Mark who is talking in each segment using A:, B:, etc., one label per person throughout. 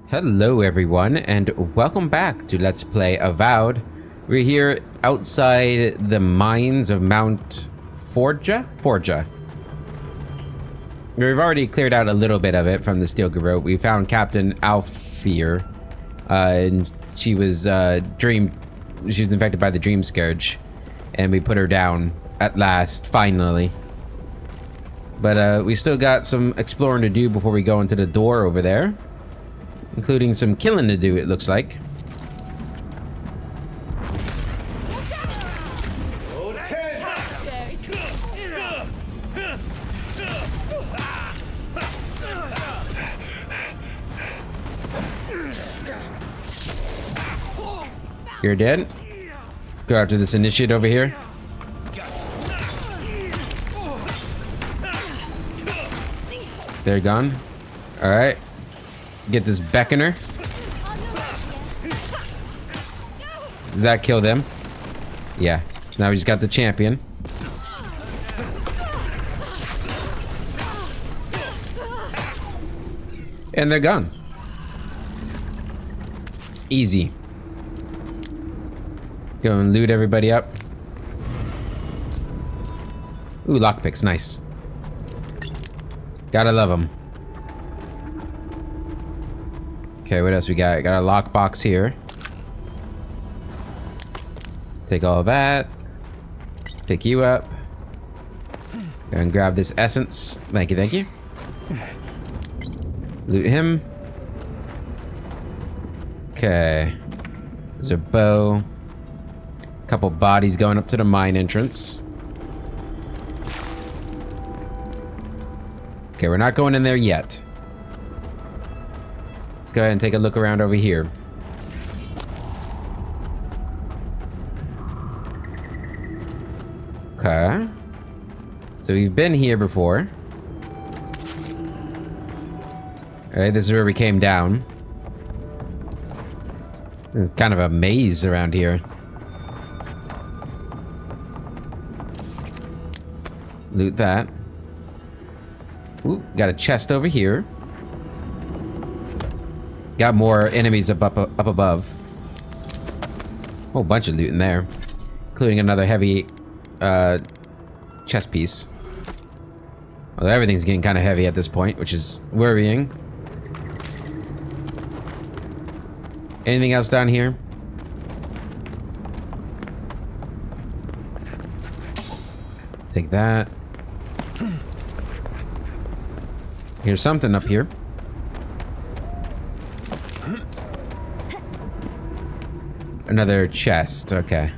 A: Hello everyone, and welcome back to Let's Play Avowed. We're here outside the mines of Mount Forja? We've already cleared out a little bit of it from the steel garrote. We found Captain Alfear, and she was infected by the Dream Scourge, and we put her down at last, finally. But we still got some exploring to do before we go into the door over there. Including some killing to do, it looks like. You're dead? Go after this initiate over here. They're gone. Alright. Get this beckoner. Does that kill them? Yeah. Now we just got the champion. And they're gone. Easy. Go and loot everybody up. Ooh, lockpicks, nice. Gotta love them. Okay, what else we got? Got a lockbox here. Take all that. Pick you up. Go and grab this essence. Thank you, thank you. Loot him. Okay. There's a bow. Couple bodies going up to the mine entrance. Okay, we're not going in there yet. Let's go ahead and take a look around over here. Okay. So we've been here before. Alright, this is where we came down. There's kind of a maze around here. Loot that. Ooh, got a chest over here. Got more enemies up above. Whole bunch of loot in there, including another heavy chest piece. Well, everything's getting kind of heavy at this point, which is worrying. Anything else down here? Take that. Here's something up here. Another chest, okay.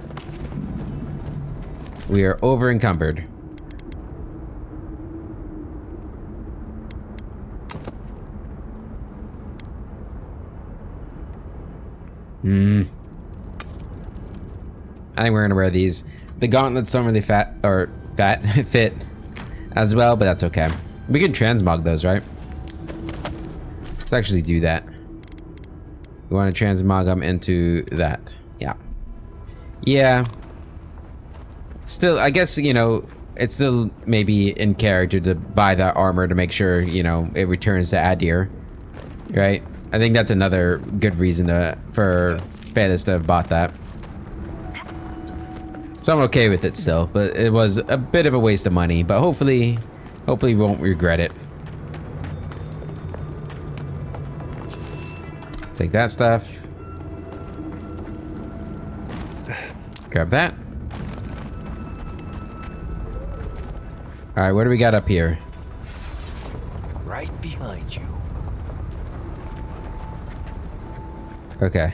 A: We are over encumbered. I think we're gonna wear these. The gauntlets don't really fit as well, but that's okay. We can transmog those, right? Let's actually do that. We want to transmog them into that. Yeah. Yeah. Still, I guess, you know, it's still maybe in character to buy that armor to make sure, you know, it returns to Adir. Right? I think that's another good reason for Phaelus to have bought that. So I'm okay with it still, but it was a bit of a waste of money, but hopefully we won't regret it. Take that stuff. Grab that. Alright, what do we got up here?
B: Right behind you.
A: Okay.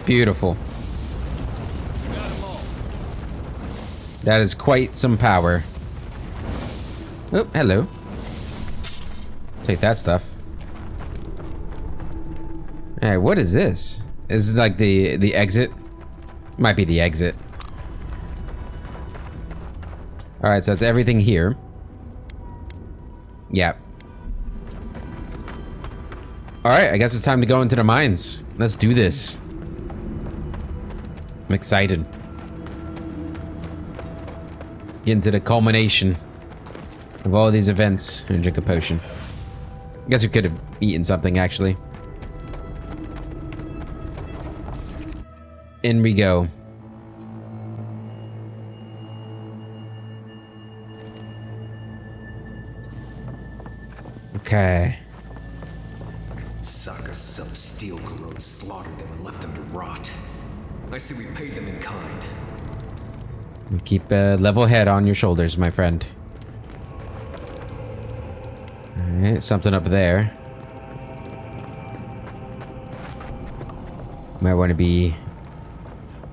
A: Beautiful. That is quite some power. Oh, hello. Take that stuff. Alright, what is this? Is this like the exit? Might be the exit. Alright, so that's everything here. Yep. Alright, I guess it's time to go into the mines. Let's do this. I'm excited. Get into the culmination of all these events and drink a potion. I guess we could have eaten something, actually. In we go. Okay.
C: Saka sub-steel corrode slaughtered them and left them to rot. I say we pay them in kind.
A: Keep a level head on your shoulders, my friend. Alright, something up there. Might want to be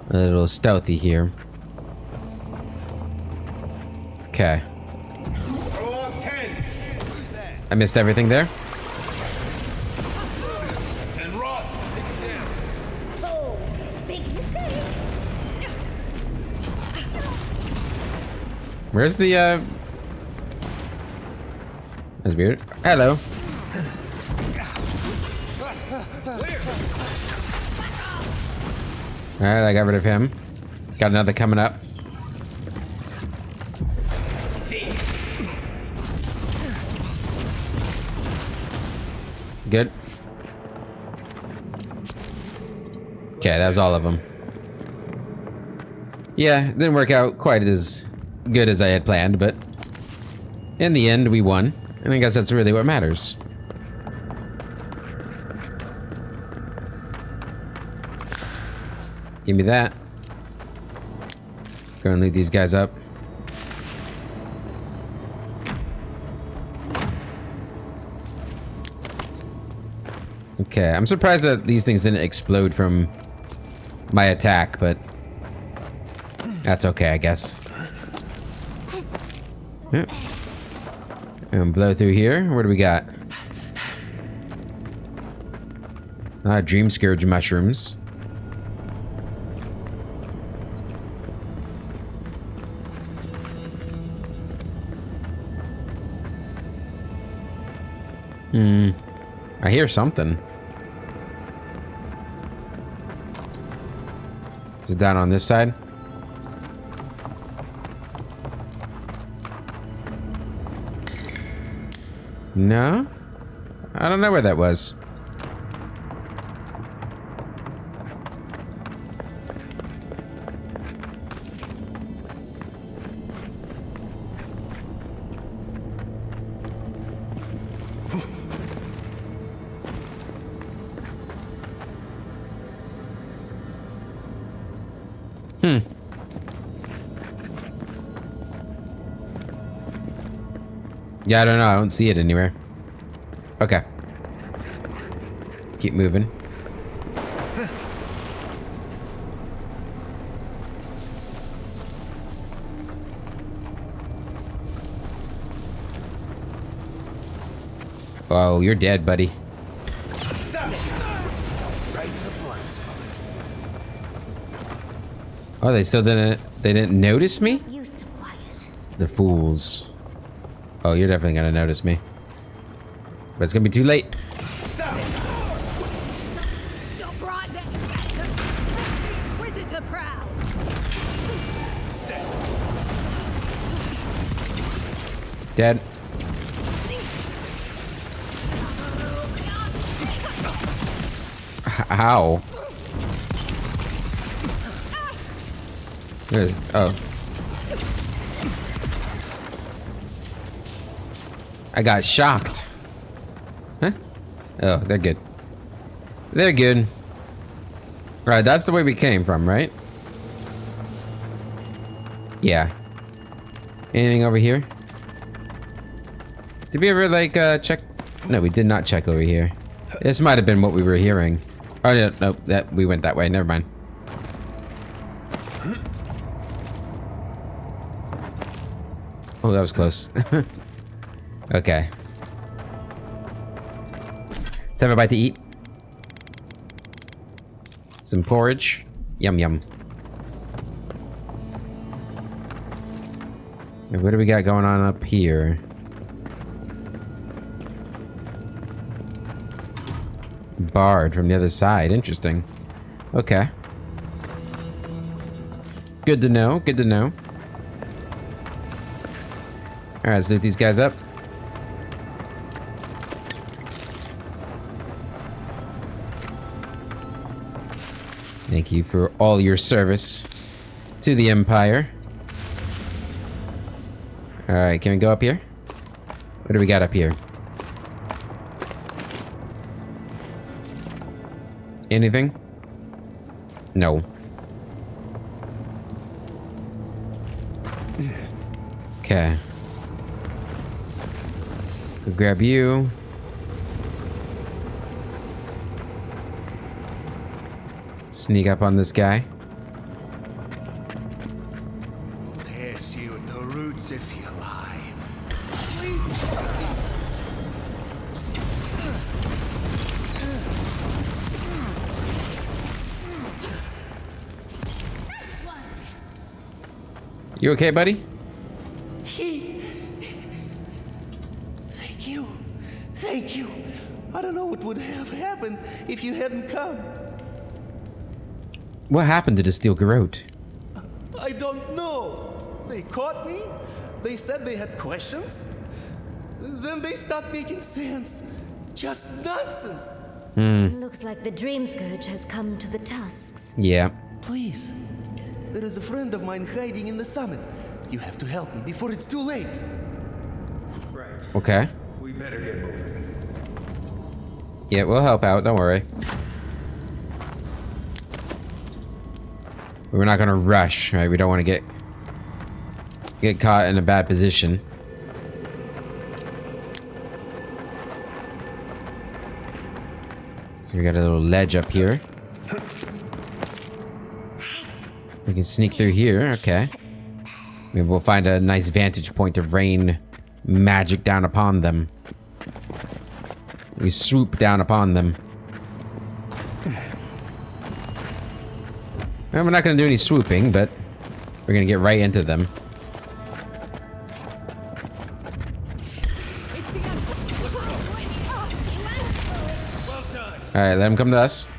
A: a little stealthy here. Okay. I missed everything there. Where's the, That's weird. Hello. Alright, I got rid of him. Got another coming up. Good. Okay, that was all of them. Yeah, it didn't work out quite as good as I had planned, but in the end, we won. And I guess that's really what matters. Give me that. Go and loot these guys up. Okay, I'm surprised that these things didn't explode from my attack, but that's okay, I guess. Yeah. And blow through here. What do we got? Dream Scourge mushrooms. I hear something. Is it down on this side? No? I don't know where that was. Yeah, I don't know. I don't see it anywhere. Okay. Keep moving. Oh, you're dead, buddy.
B: Right in the blind spot.
A: Oh, they didn't notice me?
D: Used to quiet.
A: The fools. Oh, you're definitely gonna notice me. But it's gonna be too late.
D: Stop right there. Visitor proud.
A: Dead. How? Oh. I got shocked. Huh? Oh, they're good. They're good. Right, that's the way we came from, right? Yeah. Anything over here? Did we ever, like, check? No, we did not check over here. This might have been what we were hearing. Oh, no, that we went that way. Never mind. Oh, that was close. Okay. Let's have a bite to eat. Some porridge. Yum, yum. And what do we got going on up here? Barred from the other side. Interesting. Okay. Good to know. Good to know. Alright, let's loot these guys up. Thank you for all your service to the Empire. Alright, can we go up here? What do we got up here? Anything? No. Okay. Go grab you. Sneak up on this guy.
B: Pass you at the roots if you lie.
A: You okay, buddy?
B: Thank you. Thank you. I don't know what would have happened if you hadn't come.
A: What happened to the steel garrote?
B: I don't know. They caught me. They said they had questions. Then they stopped making sense. Just nonsense.
D: Looks like the Dream Scourge has come to the Tusks.
A: Yeah.
B: Please. There is a friend of mine hiding in the summit. You have to help me before it's too late.
C: Right.
A: Okay.
C: We better get moving.
A: Yeah, we'll help out. Don't worry. We're not gonna rush, right? We don't want to get caught in a bad position. So we got a little ledge up here. We can sneak through here. Okay. Maybe we'll find a nice vantage point to rain magic down upon them. We swoop down upon them. Well, we're not going to do any swooping, but we're going to get right into them. Alright, let them come to us.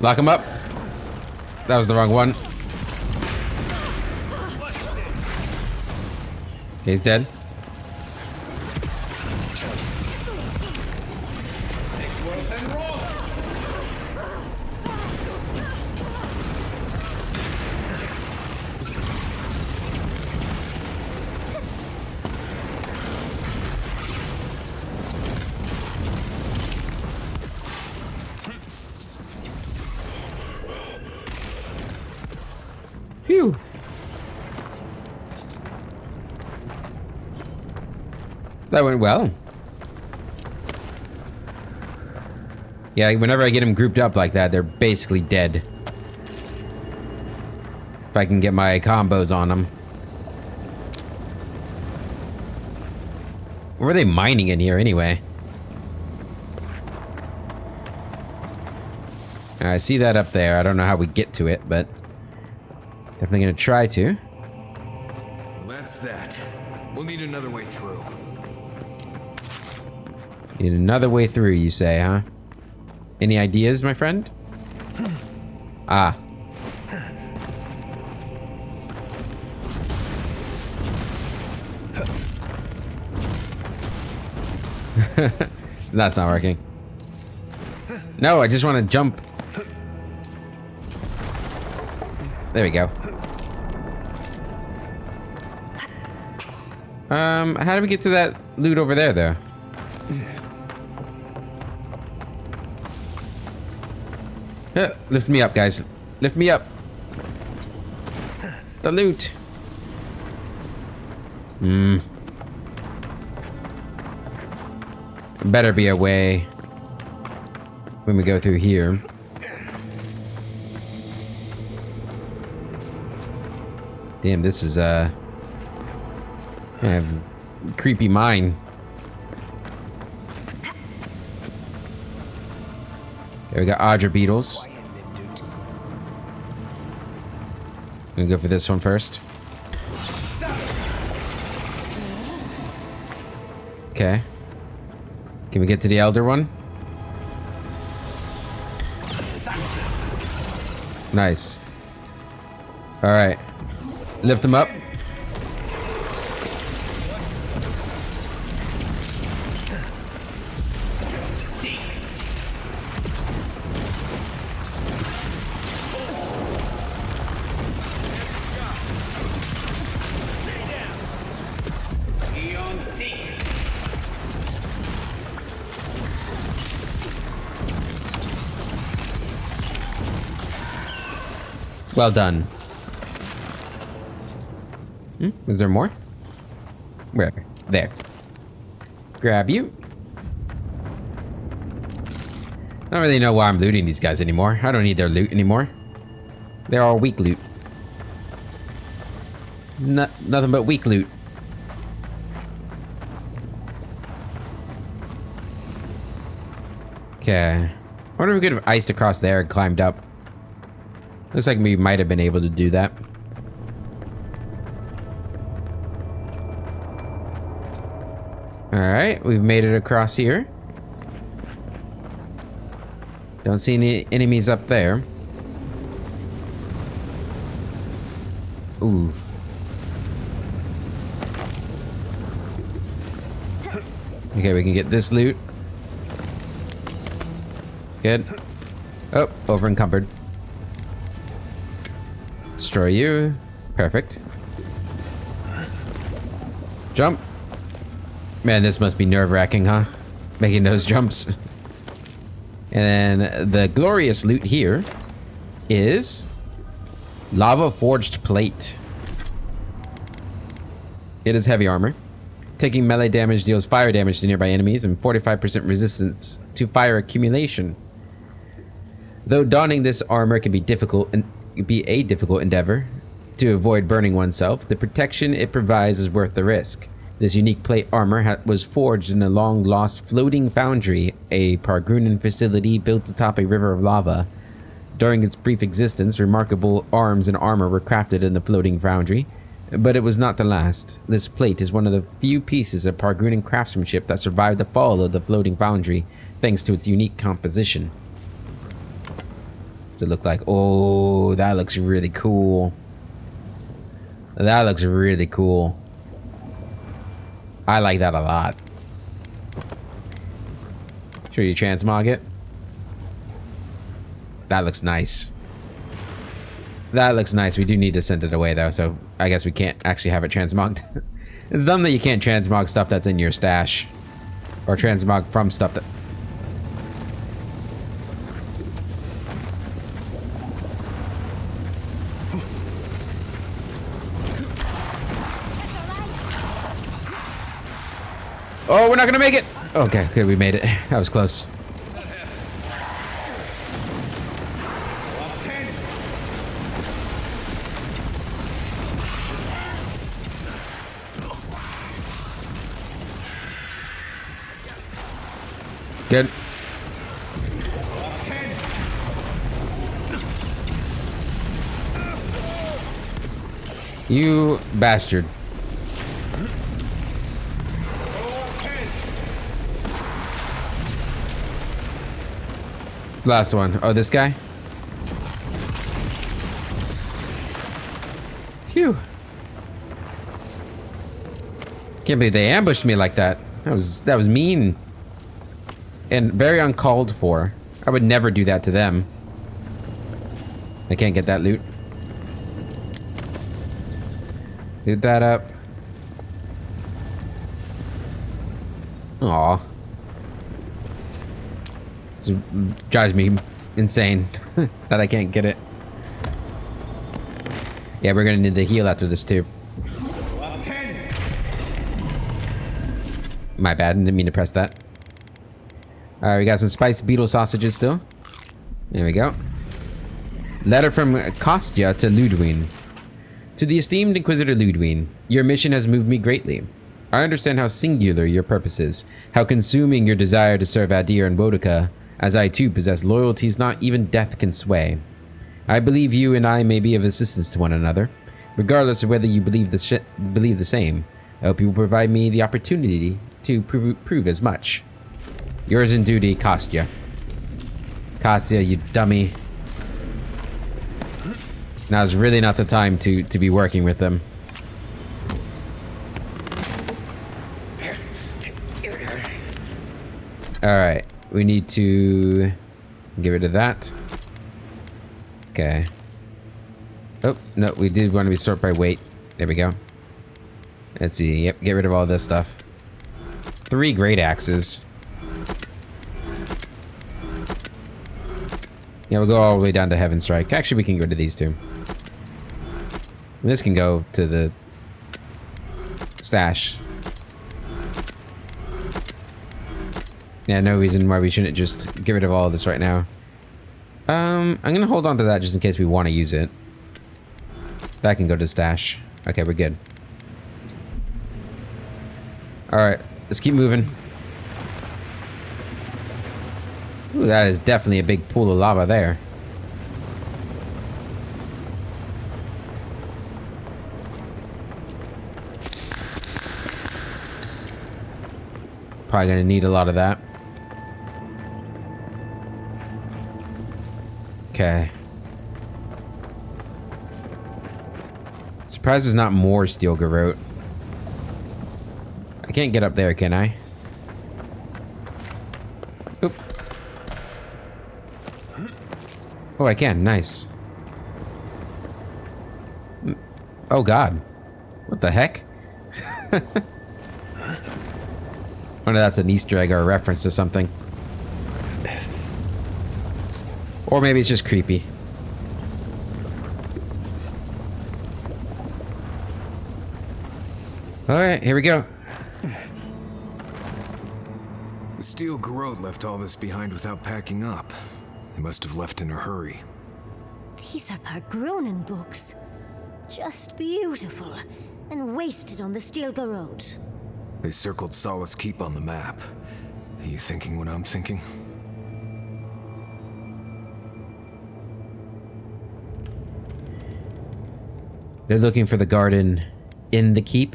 A: Lock him up. That was the wrong one. He's dead. Phew. That went well. Yeah, whenever I get them grouped up like that, they're basically dead. If I can get my combos on them. What were they mining in here anyway? I see that up there. I don't know how we get to it, but definitely gonna try to.
C: Well, that's that. We'll need another way through.
A: Need another way through, you say, huh? Any ideas, my friend? Ah. That's not working. No, I just want to jump. There we go. How do we get to that loot over there, though? Lift me up, guys. Lift me up. The loot. Better be a way when we go through here. Damn, this is I have creepy mine. There we got Audra beetles. I'm gonna go for this one first. Okay. Can we get to the elder one? Nice. All right. Lift him up. Well done. Is there more? Where? There. Grab you. I don't really know why I'm looting these guys anymore. I don't need their loot anymore. They're all weak loot. Nothing but weak loot. Okay. I wonder if we could have iced across there and climbed up. Looks like we might have been able to do that. Alright, we've made it across here. Don't see any enemies up there. Ooh. Okay, we can get this loot. Good. Oh, over encumbered. Destroy you. Perfect. Jump. Man, this must be nerve-wracking, huh? Making those jumps. And then the glorious loot here is lava forged plate. It is heavy armor. Taking melee damage deals fire damage to nearby enemies and 45% resistance to fire accumulation. Though donning this armor can be difficult and be a difficult endeavor to avoid burning oneself, the protection it provides is worth the risk. This unique plate armor was forged in a long-lost floating foundry, a Pargrunan facility built atop a river of lava. During its brief existence, remarkable arms and armor were crafted in the floating foundry, but it was not to last. This plate is one of the few pieces of Pargrunan craftsmanship that survived the fall of the floating foundry, thanks to its unique composition. What's it look like? Oh, that looks really cool. That looks really cool. I like that a lot. Sure you transmog it? That looks nice. That looks nice. We do need to send it away though, so I guess we can't actually have it transmogged. It's dumb that you can't transmog stuff that's in your stash. Or transmog from stuff that... Oh, we're not gonna make it! Okay, good, we made it. That was close. Good. You bastard. Last one. Oh, this guy? Phew. Can't believe they ambushed me like that. That was mean. And very uncalled for. I would never do that to them. I can't get that loot. Loot that up. Aw. This drives me insane that I can't get it. Yeah, we're gonna need to heal after this too. My bad, didn't mean to press that. Alright, we got some spiced beetle sausages still. There we go. Letter from Kostya to Ludwin. To the esteemed Inquisitor Ludwin, your mission has moved me greatly. I understand how singular your purpose is, how consuming your desire to serve Adir and Bodica, as I too possess loyalties not even death can sway. I believe you and I may be of assistance to one another, regardless of whether you believe the same. I hope you will provide me the opportunity to prove as much. Yours in duty, Kostya. Kostya, you dummy. Now's really not the time to be working with them. Alright, we need to get rid of that. Okay. Oh, no, we did want to be sorted by weight. There we go. Let's see. Yep, get rid of all this stuff. 3 great axes. Yeah, we'll go all the way down to Heaven Strike. Actually, we can get rid of these 2. And this can go to the stash. Yeah, no reason why we shouldn't just get rid of all of this right now. I'm gonna hold on to that just in case we want to use it. That can go to the stash. Okay, we're good. Alright, let's keep moving. Ooh, that is definitely a big pool of lava there. Probably gonna need a lot of that. Okay. Surprised there's not more steel garrote. I can't get up there, can I? Oop. Oh, I can. Nice. Oh, God. What the heck? I wonder if that's an Easter egg or a reference to something. Or maybe it's just creepy. Alright, here we go.
C: The steel garrote left all this behind without packing up. They must have left in a hurry.
D: These are Pargronen books. Just beautiful. And wasted on the steel garrote.
C: They circled Solace Keep on the map. Are you thinking what I'm thinking?
A: They're looking for the garden in the keep.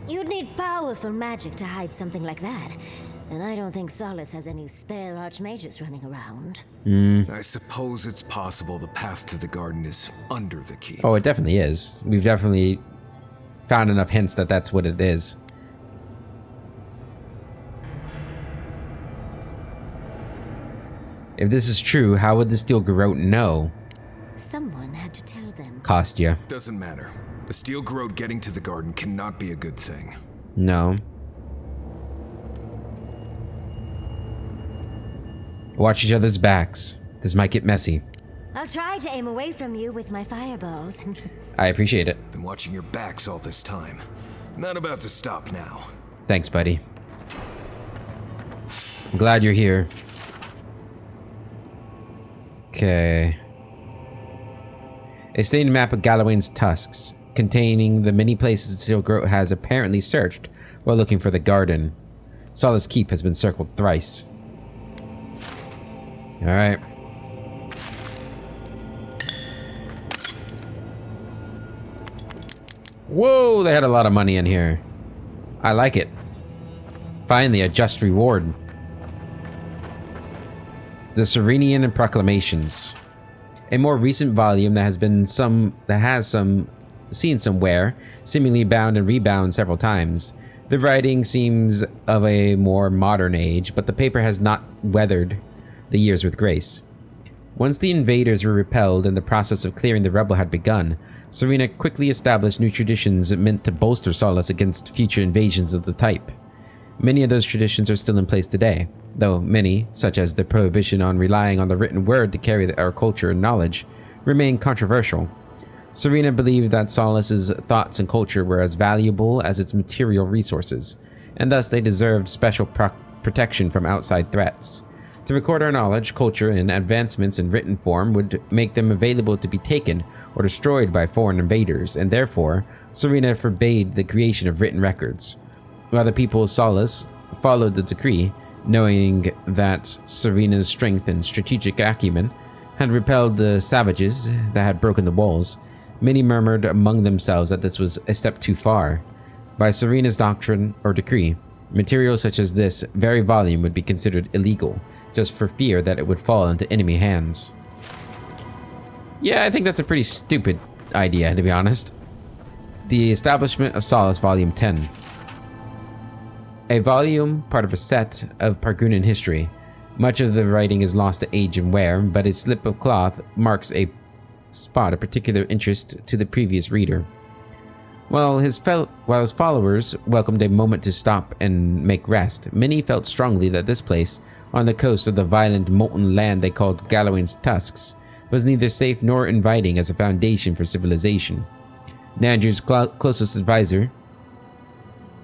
D: You'd need powerful magic to hide something like that. And I don't think Solace has any spare archmages running around.
C: I suppose it's possible the path to the garden is under the keep.
A: Oh, it definitely is. We've definitely found enough hints that that's what it is. If this is true, how would the steel garrote know?
D: Someone had to tell them.
A: Kostya.
C: Doesn't matter. A steel garrote getting to the garden cannot be a good thing.
A: No. Watch each other's backs. This might get messy.
D: I'll try to aim away from you with my fireballs.
A: I appreciate it.
C: Been watching your backs all this time. Not about to stop now.
A: Thanks, buddy. I'm glad you're here. Okay. A stained map of Galloway's tusks, containing the many places the steel garrote has apparently searched while looking for the garden. Solace Keep has been circled thrice. Alright. Whoa, they had a lot of money in here. I like it. Finally, a just reward. The Serenian and Proclamations. A more recent volume that has seen some wear, seemingly bound and rebound several times. The writing seems of a more modern age, but the paper has not weathered the years with grace. Once the invaders were repelled and the process of clearing the rubble had begun, Serena quickly established new traditions meant to bolster Solace against future invasions of the type. Many of those traditions are still in place today, though many, such as the prohibition on relying on the written word to carry our culture and knowledge, remain controversial. Serena believed that Solace's thoughts and culture were as valuable as its material resources, and thus they deserved special protection from outside threats. To record our knowledge, culture, and advancements in written form would make them available to be taken or destroyed by foreign invaders, and therefore, Serena forbade the creation of written records. while the people of Solace followed the decree, knowing that Serena's strength and strategic acumen had repelled the savages that had broken the walls. Many murmured among themselves that this was a step too far. By Serena's doctrine or decree, materials such as this very volume would be considered illegal, just for fear that it would fall into enemy hands. Yeah, I think that's a pretty stupid idea, to be honest. The Establishment of Solace, Volume 10. A volume, part of a set of Pargunan history. Much of the writing is lost to age and wear, but a slip of cloth marks a spot of particular interest to the previous reader. While his followers welcomed a moment to stop and make rest, many felt strongly that this place, on the coast of the violent molten land they called Galloway's Tusks, was neither safe nor inviting as a foundation for civilization. Nandrew's closest advisor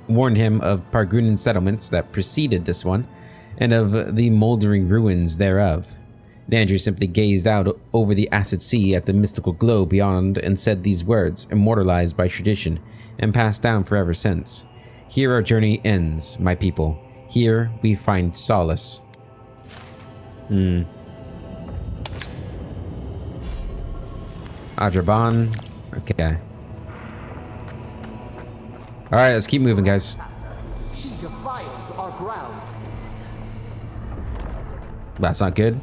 A: warned him of Pargunan settlements that preceded this one, and of the moldering ruins thereof. Nandrew simply gazed out over the acid sea at the mystical glow beyond and said these words, immortalized by tradition and passed down forever since. Here our journey ends, my people. Here we find solace. Adraban. Okay. Alright, let's keep moving, guys.
E: She defiles our ground.
A: That's not good.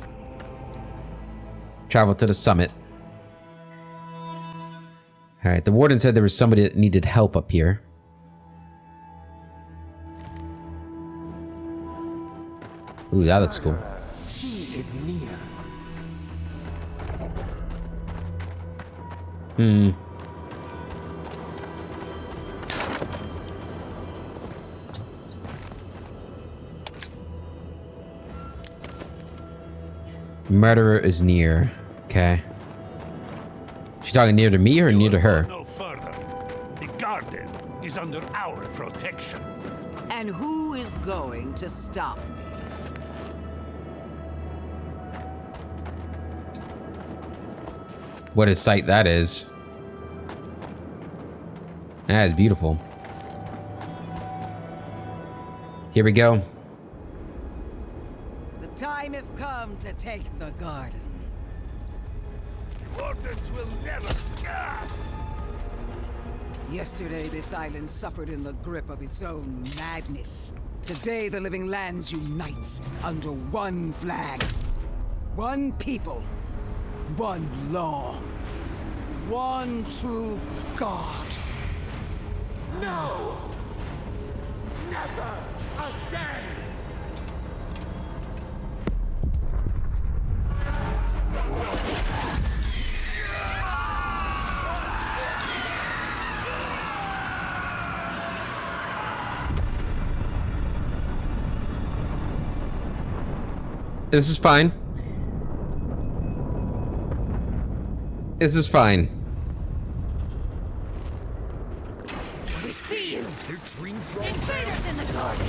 A: Travel to the summit. Alright, the warden said there was somebody that needed help up here. Ooh, that looks cool.
E: She is near.
A: Murderer is near. Okay. She talking near to me or near to her?
F: No further. The garden is under our protection.
G: And who is going to stop me?
A: What a sight that is. That is beautiful. Here we go.
G: The time has come to take the garden.
F: Wardens will never.
G: Yesterday, this island suffered in the grip of its own madness. Today, the living lands unites under one flag. One people. One law. One true God.
E: No! Never again!
A: This is fine. This is fine.
G: We see you!
C: Their dream
G: Invaders in the garden!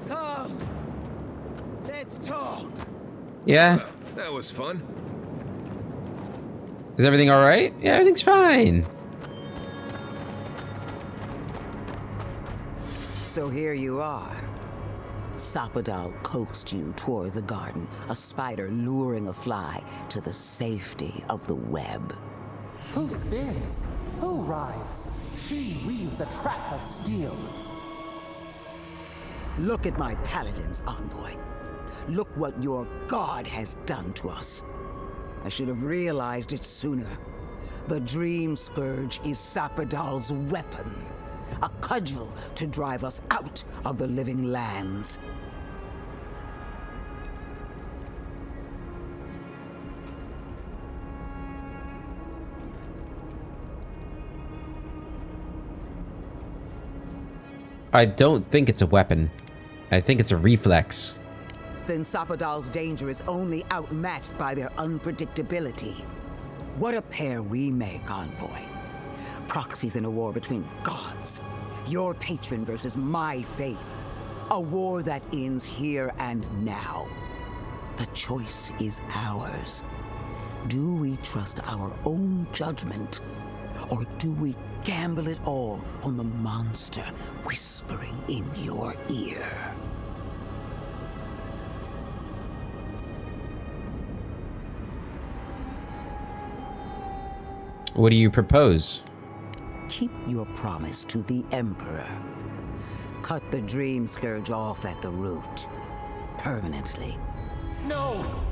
G: Come! Let's talk!
A: Yeah?
C: That was fun.
A: Is everything alright? Yeah, everything's fine.
G: So here you are. Sapadal coaxed you toward the garden, a spider luring a fly to the safety of the web.
E: Who spins? Who rides? She weaves a trap of steel.
G: Look at my paladin's envoy. Look what your god has done to us. I should have realized it sooner. The Dream Scourge is Sapadal's weapon. A cudgel to drive us out of the living lands.
A: I don't think it's a weapon. I think it's a reflex.
G: Then Sapadal's danger is only outmatched by their unpredictability. What a pair we make, envoy. Proxies in a war between gods. Your patron versus my faith. A war that ends here and now. The choice is ours. Do we trust our own judgment? Or do we gamble it all on the monster whispering in your ear?
A: What do you propose?
G: Keep your promise to the Emperor. Cut the dream scourge off at the root. Permanently.
E: No!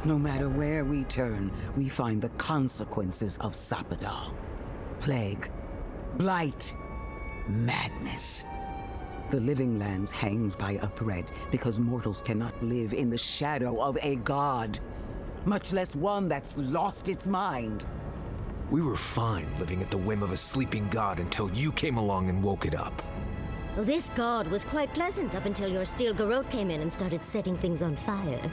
G: No matter where we turn, we find the consequences of Sapadal. Plague, blight, madness. The Living Lands hangs by a thread because mortals cannot live in the shadow of a god, much less one that's lost its mind.
C: We were fine living at the whim of a sleeping god until you came along and woke it up.
D: Well, this god was quite pleasant up until your steel garrote came in and started setting things on fire.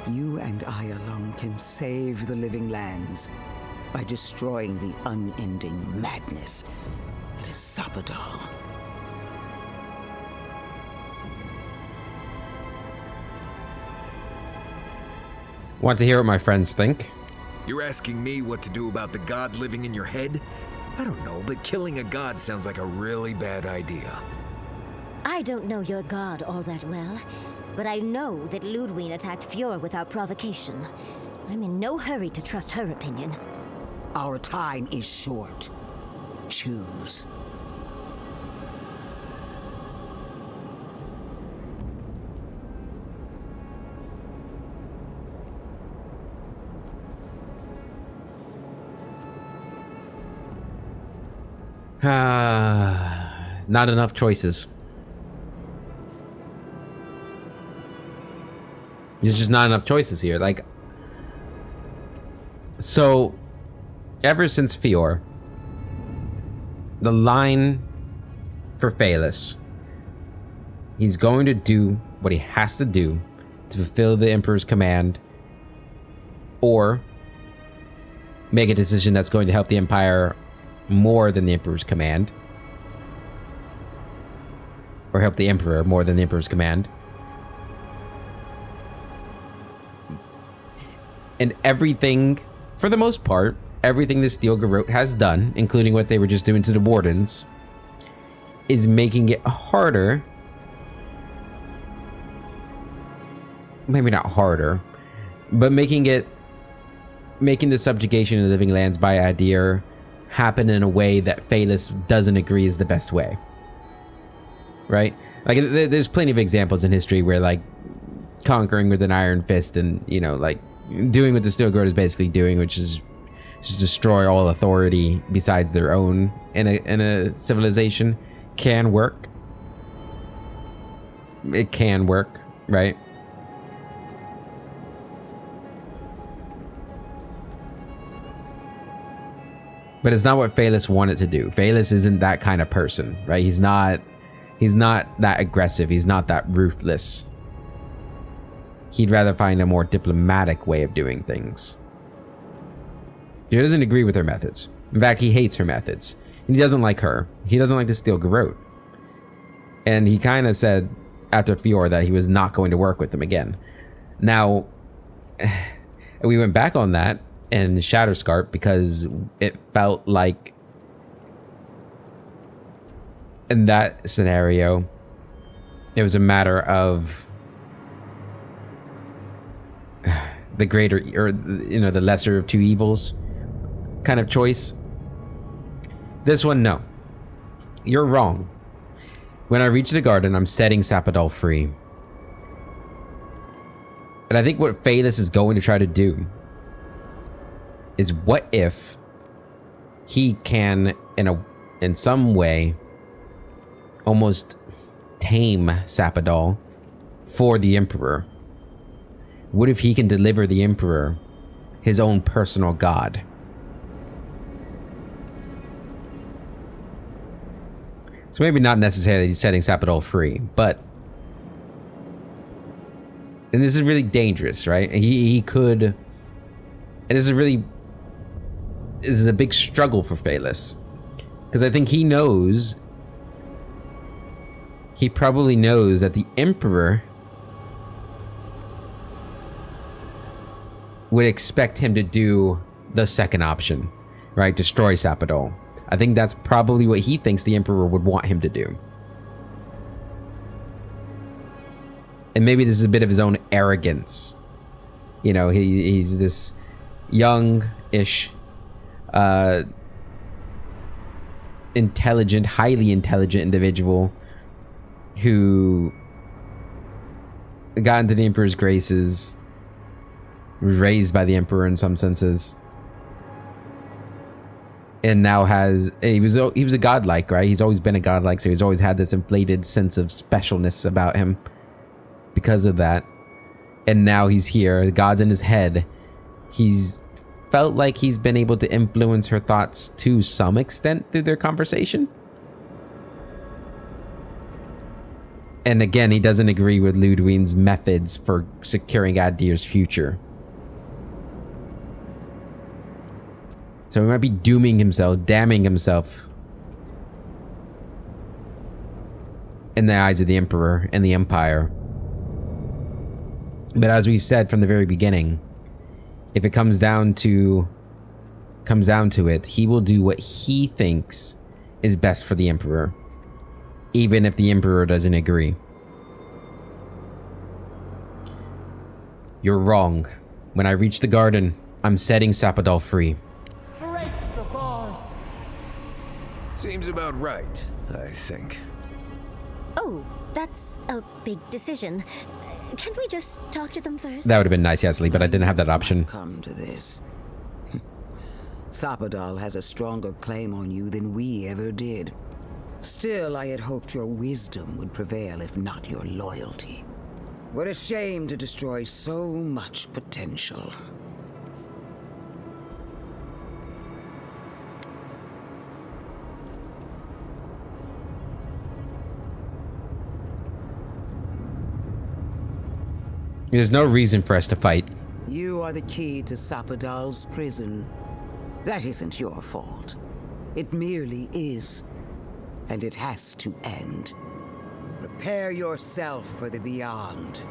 G: You and I alone can save the Living Lands by destroying the unending madness that is Sapadal.
A: Want to hear what my friends think?
C: You're asking me what to do about the god living in your head? I don't know, but killing a god sounds like a really bad idea.
D: I don't know your god all that well, but I know that Ludwig attacked Fjord without provocation. I'm in no hurry to trust her opinion.
G: Our time is short. Choose.
A: Not enough choices. There's just not enough choices here. Like, so, ever since Fior, the line for Phaelus, he's going to do what he has to do to fulfill the Emperor's command, or make a decision that's going to help the Empire more than the Emperor's command, or help the Emperor more than the Emperor's command. And everything, for the most part, everything the Steel Garrote has done, including what they were just doing to the Wardens, is making it harder. Maybe not harder, but making the subjugation of the Living Lands by Adir happen in a way that Phaelus doesn't agree is the best way. Right? Like, there's plenty of examples in history where, like, conquering with an iron fist and, you know, like, doing what the Steel Garrote is basically doing, which is just destroy all authority besides their own in a civilization, can work. It can work, right? But it's not what Phaelus wanted to do. Phaelus isn't that kind of person, right? He's not that aggressive. He's not that ruthless. He'd rather find a more diplomatic way of doing things. He doesn't agree with her methods. In fact, he hates her methods. And he doesn't like her. He doesn't like the Steel Garrote. And he kind of said after Fjord that he was not going to work with them again. Now, we went back on that in Shatterscarp because it felt like in that scenario, it was a matter of the greater, or, you know, the lesser of two evils kind of choice. This one, no. You're wrong. When I reach the garden, I'm setting Sapadal free. And I think what Phaelus is going to try to do is, what if he can, in some way, almost tame Sapadal for the Emperor? What if he can deliver the Emperor his own personal god? So maybe not necessarily setting Sapadal free, but... And this is really dangerous, right? He could... And this is a big struggle for Phaelus. Because I think he knows... He probably knows that the Emperor would expect him to do the second option. right? Destroy Sapadol. I think that's probably what he thinks the Emperor would want him to do. And maybe this is a bit of his own arrogance. You know, he's this young-ish, intelligent, highly intelligent individual who got into the Emperor's graces, was raised by the Emperor in some senses, and now he was a godlike, right? He's always been a godlike, so he's always had this inflated sense of specialness about him because of that. And now he's here, God's in his head. He's felt like he's been able to influence her thoughts to some extent through their conversation. And again, he doesn't agree with Ludwine's methods for securing Addir's future. So he might be dooming himself, damning himself in the eyes of the Emperor and the Empire. But as we've said from the very beginning, if it comes down to it, he will do what he thinks is best for the Emperor, even if the Emperor doesn't agree. You're wrong. When I reach the garden, I'm setting Sapadol free.
E: Break the bars!
C: Seems about right, I think.
D: Oh, that's a big decision. Can't we just talk to them first?
A: That would have been nice, Yesley, but I didn't have that option.
G: Come to this. Sapadol has a stronger claim on you than we ever did. Still, I had hoped your wisdom would prevail, if not your loyalty. What a shame to destroy so much potential.
A: There's no reason for us to fight.
G: You are the key to Sapadol's prison. That isn't your fault. It merely is. And it has to end. Prepare yourself for the beyond.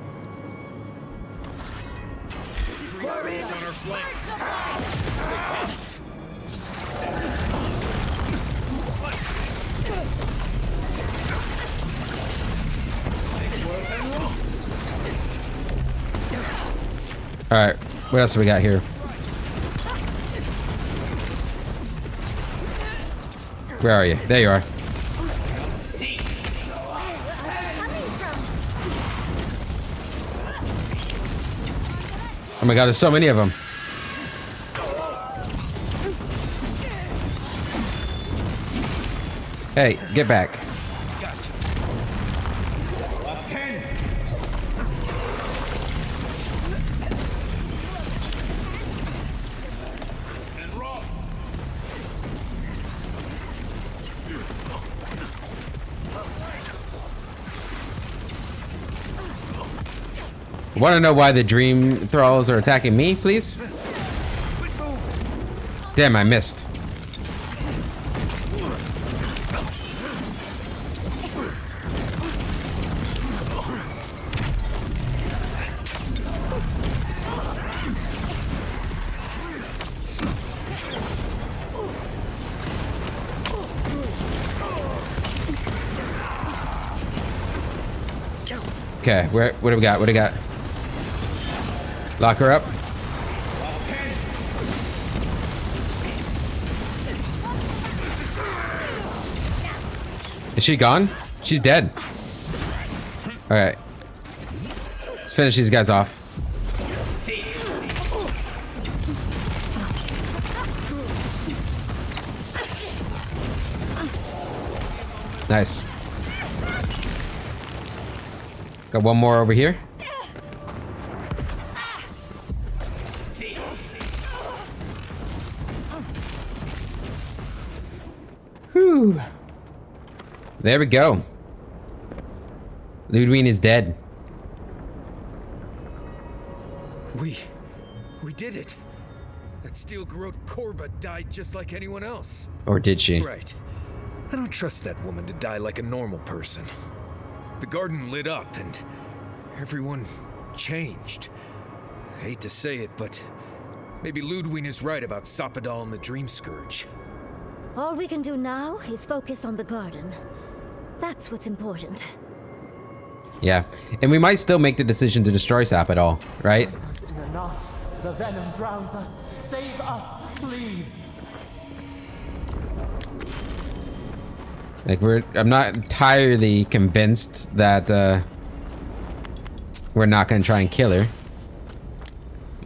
A: Alright, what else do we got here? Where are you? There you are. Oh my god, there's so many of them. Hey, get back. Want to know why the dream thralls are attacking me, please? Damn, I missed. Okay, what do we got? What do we got? Lock her up. Is she gone? She's dead. Alright. Let's finish these guys off. Nice. Got one more over here. Whew. There we go. Ludwine is dead.
C: We did it. That steel-garrote Korba died just like anyone else.
A: Or did she?
C: Right. I don't trust that woman to die like a normal person. The garden lit up and everyone changed. I hate to say it, but Maybe Ludwig is right about Sapadal and the Dream Scourge.
D: All we can do now is focus on the garden. That's what's important.
A: Yeah, and we might still make the decision to destroy Sapadal, right?
E: Fear not. The venom drowns us. Save us, please.
A: Like I'm not entirely convinced that we're not gonna try and kill her.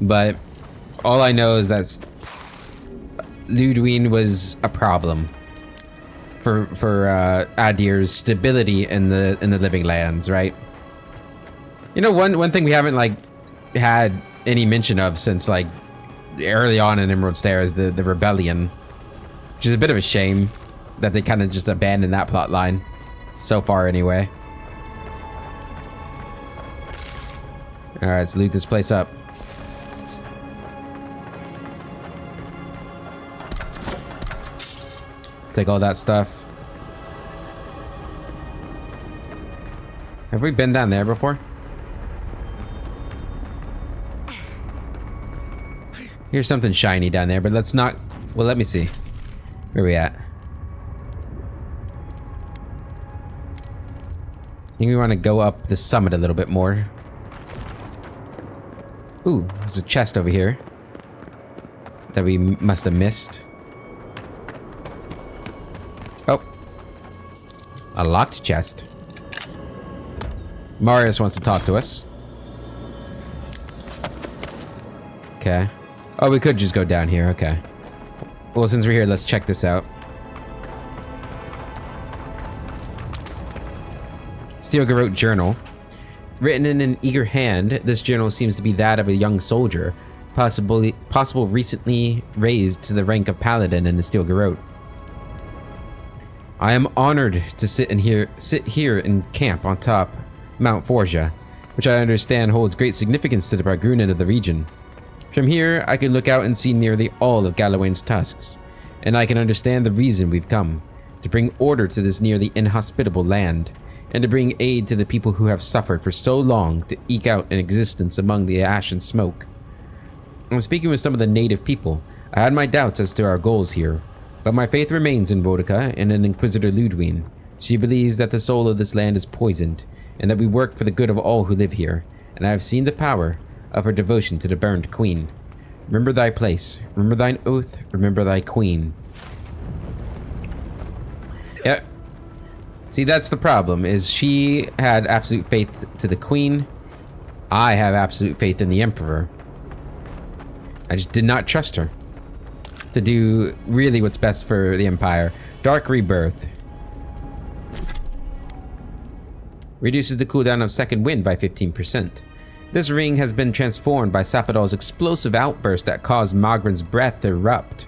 A: But all I know is that Ludwig was a problem for Adir's stability in the living lands, right? You know, one thing we haven't like had any mention of since like early on in Emerald Stair is the rebellion, which is a bit of a shame that they kind of just abandoned that plot line so far anyway. All right, let's loot this place up. Take all that stuff. Have we been down there before? Here's something shiny down there, but let's not... Well, let me see. Where are we at? I think we want to go up the summit a little bit more. Ooh, there's a chest over here that we must have missed. Oh. A locked chest. Marius wants to talk to us. Okay. Oh, we could just go down here. Okay. Well, since we're here, let's check this out. Steel Garrote Journal. Written in an eager hand, this journal seems to be that of a young soldier, possible recently raised to the rank of paladin in the Steel Garrote. I am honored to sit here in camp on top Mount Forja, which I understand holds great significance to the Bargunan of the region. From here, I can look out and see nearly all of Galawain's tusks, and I can understand the reason we've come, to bring order to this nearly inhospitable land, and to bring aid to the people who have suffered for so long to eke out an existence among the ash and smoke. When speaking with some of the native people, I had my doubts as to our goals here, but my faith remains in Bodica and in Inquisitor Ludwig. She believes that the soul of this land is poisoned, and that we work for the good of all who live here, and I have seen the power of her devotion to the burned queen. Remember thy place, remember thine oath, remember thy queen. Yeah. See, that's the problem, is she had absolute faith to the queen. I have absolute faith in the emperor. I just did not trust her to do really what's best for the empire. Dark Rebirth. Reduces the cooldown of Second Wind by 15%. This ring has been transformed by Sapadal's explosive outburst that caused Magrin's breath to erupt.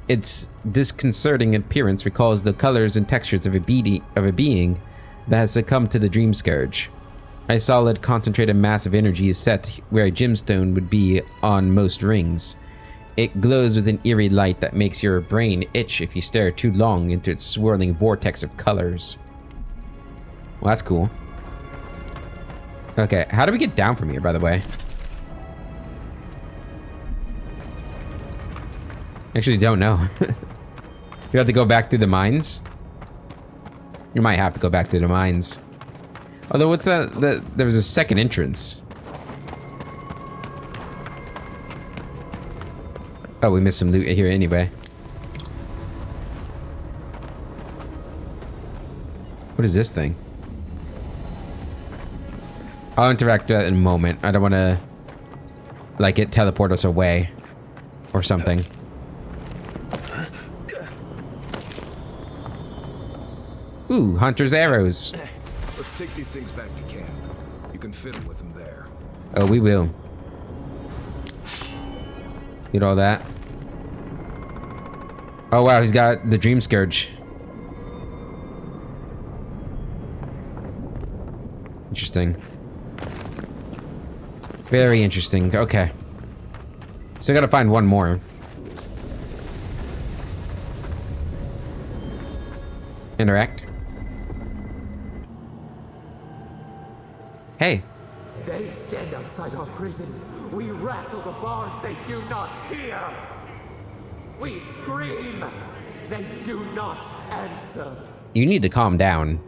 A: Its disconcerting appearance recalls the colors and textures of a being that has succumbed to the Dream Scourge. A solid, concentrated mass of energy is set where a gemstone would be on most rings. It glows with an eerie light that makes your brain itch if you stare too long into its swirling vortex of colors. Well, that's cool. Okay, how do we get down from here, by the way? Actually, don't know. You have to go back through the mines? You might have to go back through the mines. Although, what's that? There was a second entrance. Oh, we missed some loot here anyway. What is this thing? I'll interact with that in a moment. I don't want to, like, it teleport us away or something. Ooh, hunter's arrows.
C: Let's take these things back to camp. You can fiddle with them there.
A: Oh, we will. Get all that. Oh wow, he's got the Dream Scourge. Interesting. Very interesting. Okay. So I gotta find one more. Interact. Hey.
E: They stand outside our prison. We rattle the bars, they do not hear. We scream, they do not answer.
A: You need to calm down.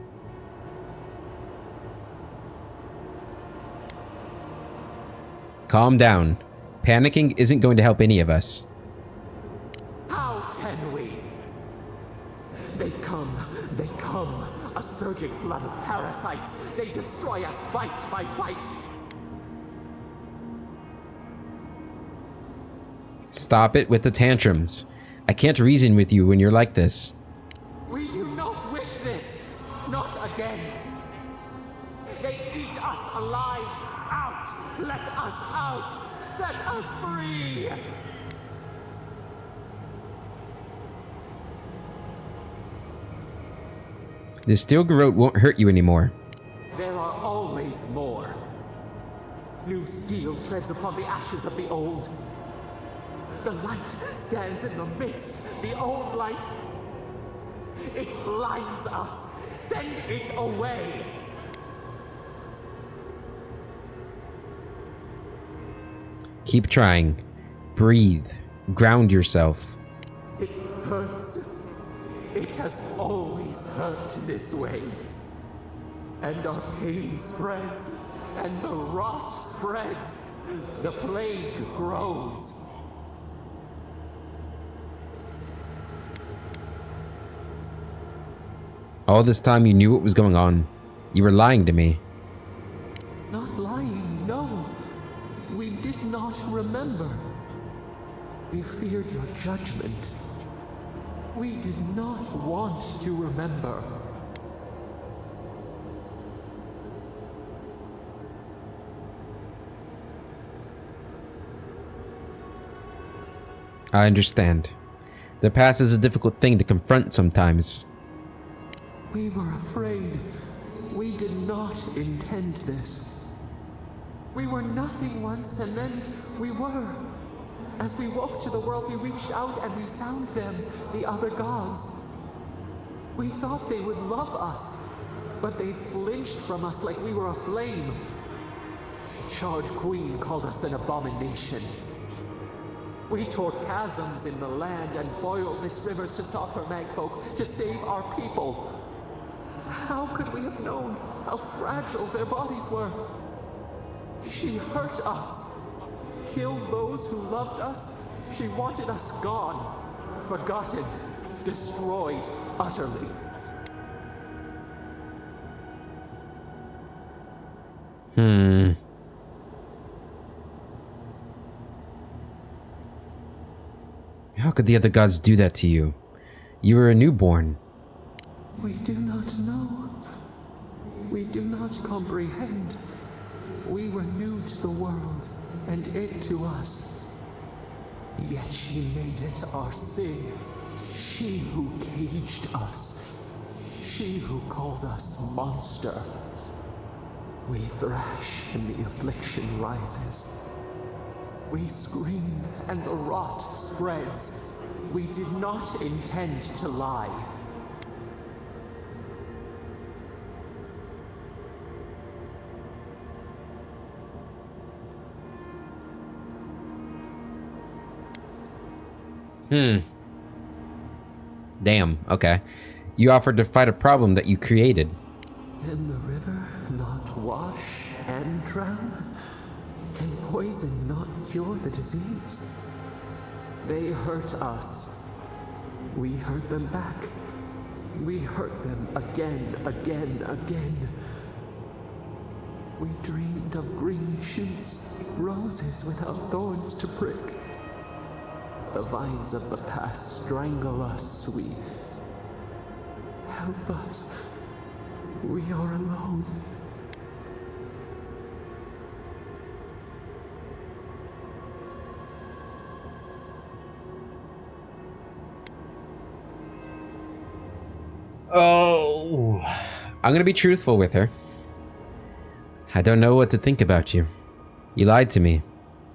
A: Calm down. Panicking isn't going to help any of us.
E: How can we? They come, a surging flood of parasites. They destroy us bite by bite.
A: Stop it with the tantrums. I can't reason with you when you're like this.
E: We do not wish this. Not again. They eat us alive. Out. Let us out. Set us free.
A: The steel garrote won't hurt you anymore.
E: There are always more. New steel treads upon the ashes of the old. The light stands in the midst, the old light. It blinds us. Send it away.
A: Keep trying. Breathe. Ground yourself.
E: It hurts. It has always hurt this way. And our pain spreads, and the rot spreads. The plague grows.
A: All this time you knew what was going on. You were lying to me.
E: Not lying, no. We did not remember. We feared your judgment. We did not want to remember.
A: I understand. The past is a difficult thing to confront sometimes.
E: We were afraid. We did not intend this. We were nothing once, and then we were. As we woke to the world, we reached out and we found them, the other gods. We thought they would love us, but they flinched from us like we were a flame. The charred queen called us an abomination. We tore chasms in the land and boiled its rivers to stop her magfolk, to save our people. How could we have known how fragile their bodies were? She hurt us, killed those who loved us. She wanted us gone, forgotten, destroyed utterly.
A: How could the other gods do that to you? You were a newborn.
E: We do not know. We do not comprehend. We were new to the world, and it to us. Yet she made it our sin. She who caged us. She who called us monster. We thrash and the affliction rises. We scream and the rot spreads. We did not intend to lie.
A: Damn, okay. You offered to fight a problem that you created.
E: Can the river not wash and drown? Can poison not cure the disease? They hurt us. We hurt them back. We hurt them again. We dreamed of green shoots, roses without thorns to prick. The vines of the past strangle us. Help us. We are alone.
A: Oh, I'm gonna be truthful with her. I don't know what to think about you. You lied to me.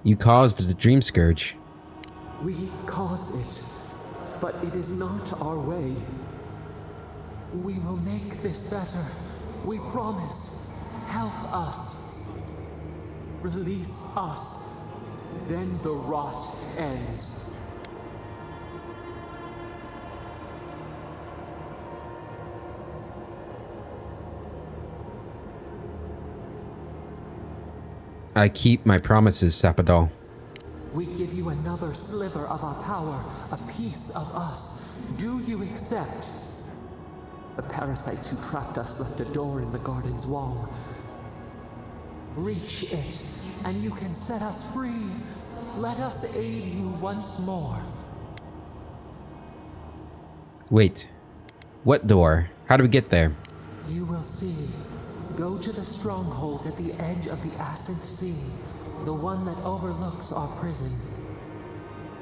A: You caused the dream scourge.
E: We cause it, but it is not our way. We will make this better. We promise. Help us. Release us. Then the rot ends.
A: I keep my promises, Sapadol.
E: We give you another sliver of our power, a piece of us. Do you accept? The parasites who trapped us left a door in the garden's wall. Reach it, and you can set us free. Let us aid you once more.
A: Wait. What door? How do we get there?
E: You will see. Go to the stronghold at the edge of the Acid Sea, the one that overlooks our prison.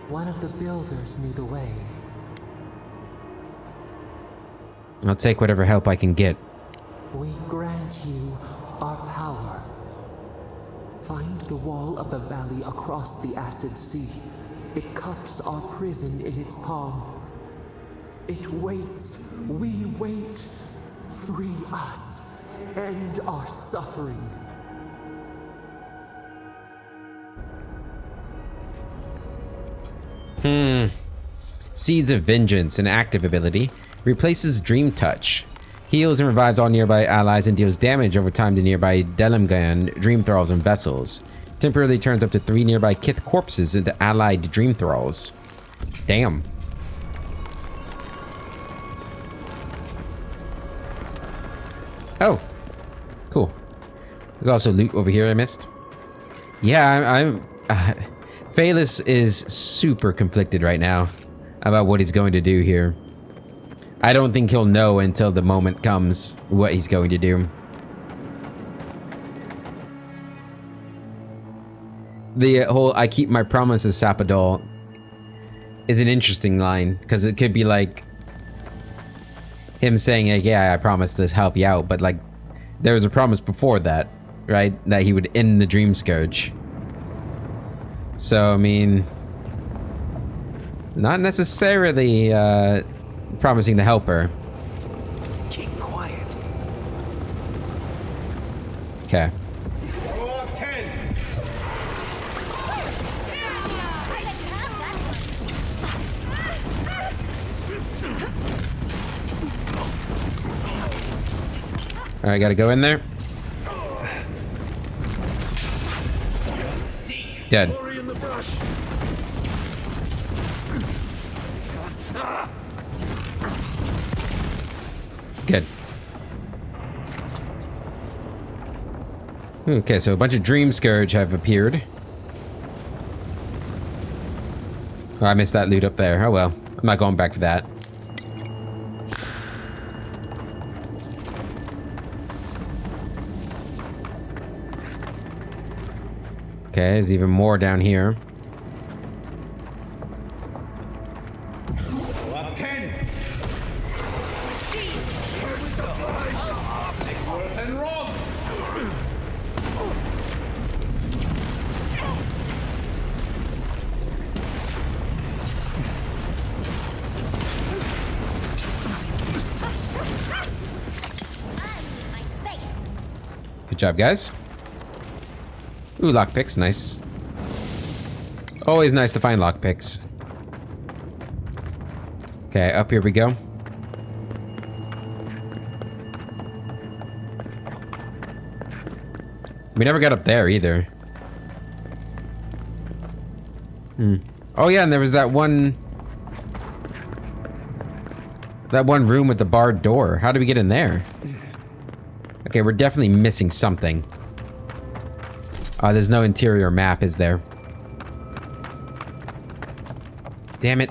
E: One of the builders knew the way.
A: I'll take whatever help I can get.
E: We grant you our power. Find the wall of the valley across the Acid Sea. It cups our prison in its palm. It waits. We wait. Free us. End our suffering.
A: Seeds of Vengeance, an active ability, replaces Dream Touch. Heals and revives all nearby allies and deals damage over time to nearby Delimgan, Dream Thralls, and Vessels. Temporarily turns up to 3 nearby Kith corpses into allied Dream Thralls. Damn. Oh. Cool. There's also loot over here I missed. Yeah, Phaelus is super conflicted right now about what he's going to do here. I don't think he'll know until the moment comes what he's going to do. The whole "I keep my promises, Sapadol" is an interesting line, because it could be like him saying, like, yeah, I promised to help you out, but like there was a promise before that, right? That he would end the Dream Scourge. So, I mean, not necessarily promising to help her.
C: Keep quiet.
A: Okay. Alright, gotta go in there. Dead. Good. Okay, so a bunch of Dream Scourge have appeared. Oh, I missed that loot up there. Oh well. I'm not going back for that. Okay, there's even more down here. Good job, guys. Ooh, lockpicks, nice. Always nice to find lockpicks. Okay, up here we go. We never got up there either. Oh yeah, and there was that one room with the barred door. How did we get in there? Okay, we're definitely missing something. There's no interior map, is there? Damn it.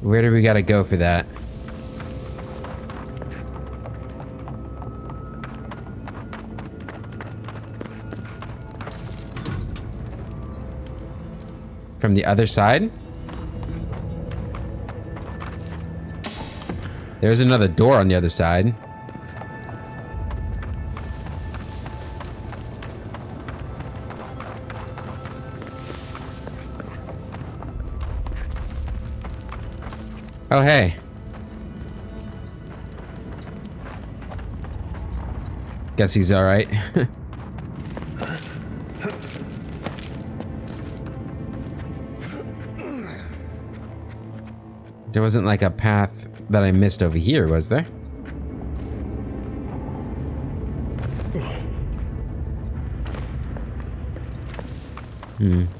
A: Where do we gotta go for that? From the other side? There's another door on the other side. Oh, hey. Guess he's alright. There wasn't like a path that I missed over here, was there?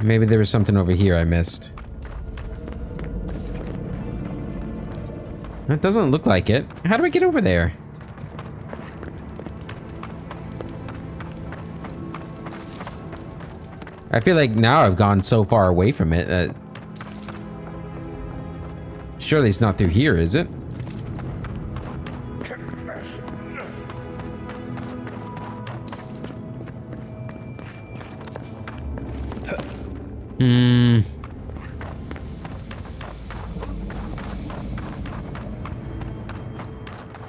A: Maybe there was something over here I missed. That doesn't look like it. How do I get over there? I feel like now I've gone so far away from it that... Surely it's not through here, is it?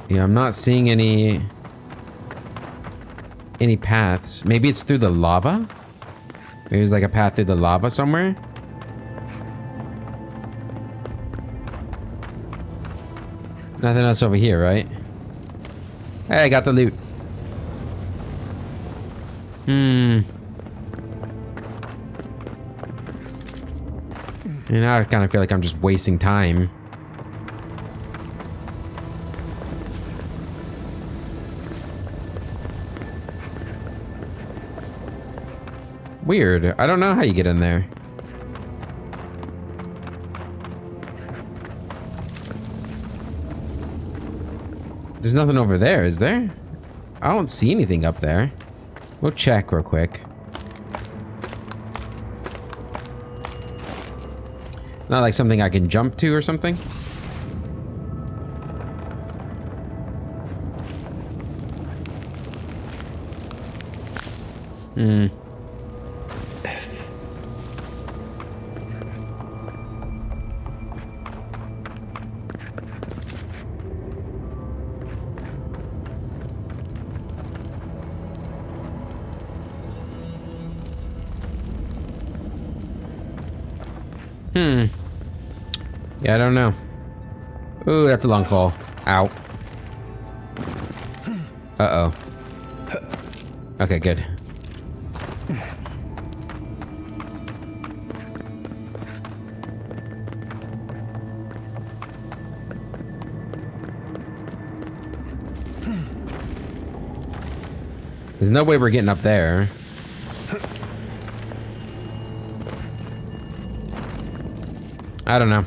A: Yeah, I'm not seeing any paths. Maybe it's through the lava? Maybe there's like a path through the lava somewhere? Nothing else over here, right? Hey, I got the loot. And now I kind of feel like I'm just wasting time. Weird. I don't know how you get in there. There's nothing over there, is there? I don't see anything up there. We'll check real quick. Not like something I can jump to or something? Yeah, I don't know. Ooh, that's a long fall. Ow. Uh-oh. Okay, good. There's no way we're getting up there. I don't know.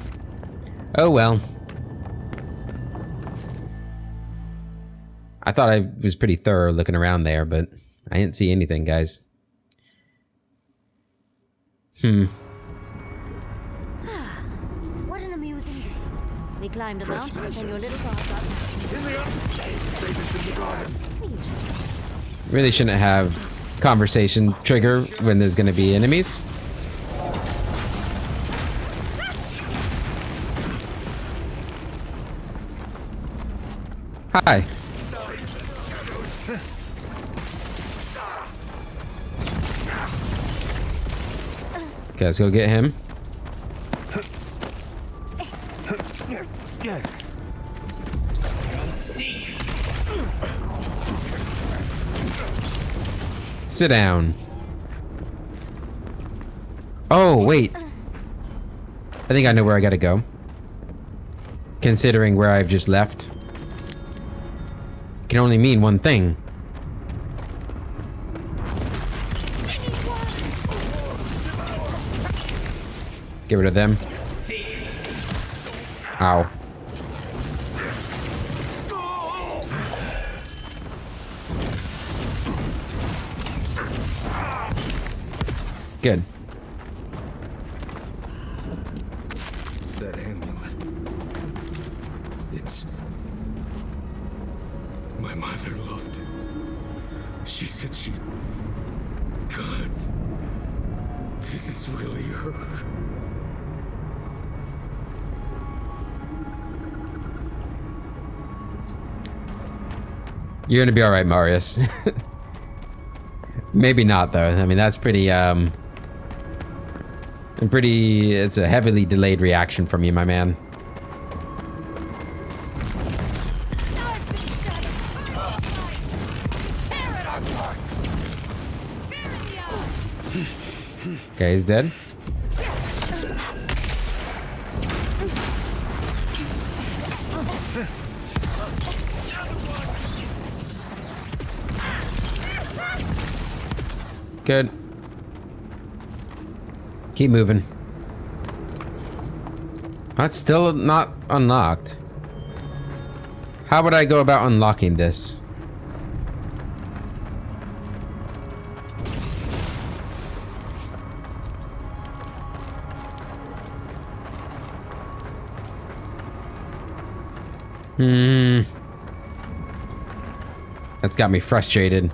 A: Oh well. I thought I was pretty thorough looking around there, but I didn't see anything, guys.
D: What an amusing day. We climbed a mountain, and your little boss got
A: Really shouldn't have conversation trigger when there's gonna be enemies. Hi. Okay, let's go get him. Sit down. Oh, wait. I think I know where I gotta go. Considering where I've just left. Can only mean one thing. Get rid of them. Ow. Good.
C: That amulet. It's... My mother loved it. She said she... Gods. This is really her.
A: You're gonna be alright, Marius. Maybe not, though. I mean, that's pretty, it's a heavily delayed reaction from you, my man. Okay, he's dead. Good. Keep moving. That's still not unlocked. How would I go about unlocking this? That's got me frustrated.